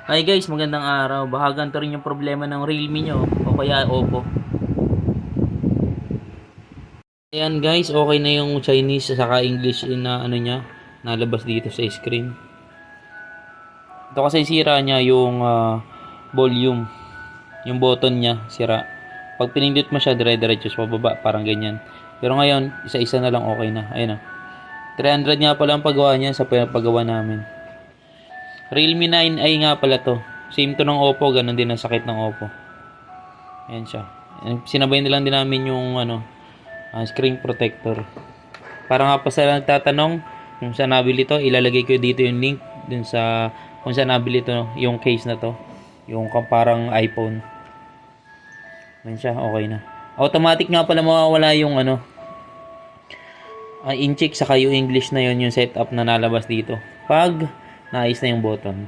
Hi guys, magandang araw. Baka ganito rin yung problema ng Realme nyo o kaya Oppo. Ayan guys, okay na yung Chinese saka English na ano niya, nalabas dito sa screen. Ito kasi sira niya yung volume. Yung button niya sira. Pag pinindot mo siya dire-diretso sa pababa, parang ganyan. Pero ngayon, isa-isa na lang okay na. Ayun o. 300 nga pala ang paggawa niya sa paggawa namin. Realme 9i nga pala to. Same to ng Oppo, ganun din ang sakit ng Oppo. Ayan siya. Sinabay na lang din namin yung screen protector. Para nga pa sa nagtatanong kung saan nabili to, ilalagay ko dito yung link dun sa kung saan nabili to, yung case na to. Yung parang iPhone. Ayan siya, okay na. Automatic nga pala mawawala yung incheck saka yung English na yon yung setup na nalabas dito. Pag naayos na yung button.